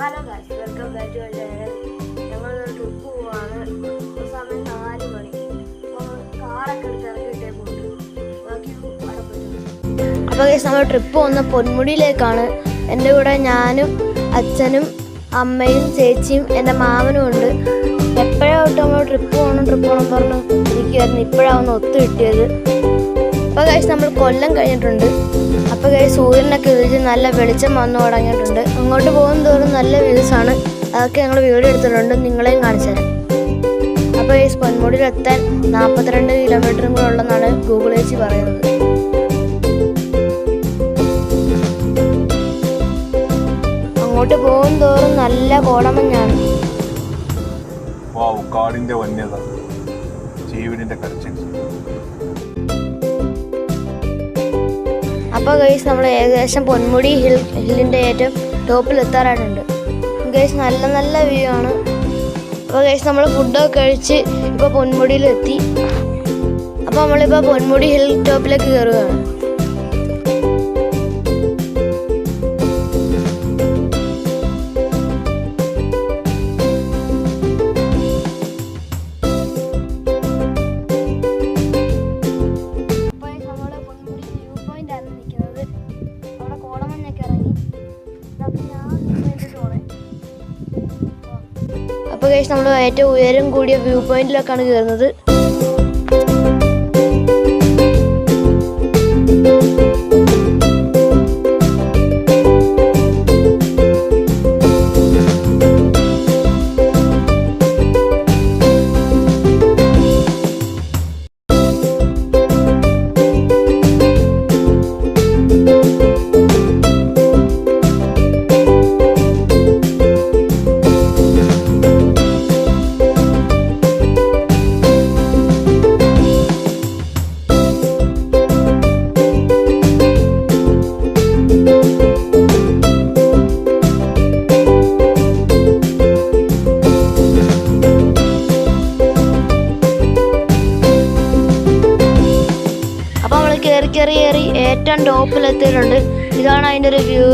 Hello guys, welcome back to my channel. ഞങ്ങളൊരു trip പോവാണ്. സമയം 4 മണി. അപ്പോൾ കാറൊക്കെ എടുത്ത് ഇറക്കിയിട്ടേ പോയിട്ട് ബാക്കി അവിടെ പോയിട്ട്. അപ്പോൾ ഗൈസ്, നമ്മൾ ട്രിപ്പ് പോകുന്ന പൊന്മുടിയിലേക്കാണ്. എൻ്റെ കൂടെ ഞാനും അച്ഛനും അമ്മയും ചേച്ചിയും എൻ്റെ മാമനും ഉണ്ട്. എപ്പോഴായിട്ട് നമ്മൾ ട്രിപ്പ് പോകണം പറഞ്ഞു ഇരിക്കുമായിരുന്നു. ഇപ്പോഴാണ് ഒത്തു കിട്ടിയത്. അപ്പോൾ ഗൈസ്, നമ്മൾ കൊല്ലം കഴിഞ്ഞിട്ടുണ്ട്. അപ്പോൾ ഗൈസ്, സൂര്യനൊക്കെ ഉദിച്ച് നല്ല വെളിച്ചം വന്നു തുടങ്ങിയിട്ടുണ്ട്. അങ്ങോട്ട് പോകും തോറും നല്ല വ്യൂസാണ്. അതൊക്കെ ഞങ്ങൾ വീഡിയോ എടുത്തിട്ടുണ്ട്, നിങ്ങളെയും കാണിച്ചു തരാം. അപ്പോൾ ഗൈസ്, പൊന്മുടിയിലെത്താൻ 42 കിലോമീറ്ററും കൂടെ ഉള്ളതെന്നാണ് ഗൂഗിൾ ചേച്ചി പറയുന്നത്. അങ്ങോട്ട് പോകും തോറും നല്ല കോടമഞ്ഞാണ്. കാടിന്റെ വന്യത, ജീവനിന്റെ കരച്ചിൽ. അപ്പോൾ ഗൈസ്, നമ്മൾ ഏകദേശം പൊന്മുടി ഹില്ലിൻ്റെ ഏറ്റവും ടോപ്പിൽ എത്താറായിട്ടുണ്ട്. ഗൈസ്, നല്ല വ്യൂ ആണ്. അപ്പോൾ ഗൈസ്, നമ്മൾ ഫുഡൊക്കെ കഴിച്ച് ഇപ്പോൾ പൊന്മുടിയിലെത്തി. അപ്പോൾ നമ്മളിപ്പോൾ പൊന്മുടി ഹിൽ ടോപ്പിലേക്ക് കയറുകയാണ്. അപ്പോൾ ഗൈസ്, നമ്മൾ ഏറ്റവും ഉയരം കൂടിയ വ്യൂ പോയിന്റിലേക്കാണ് കയറുന്നത്. കയറി ഏറ്റവും ടോപ്പിലെത്തിയിട്ടുണ്ട്. ഇതാണ് അതിൻ്റെ ഒരു വ്യൂ.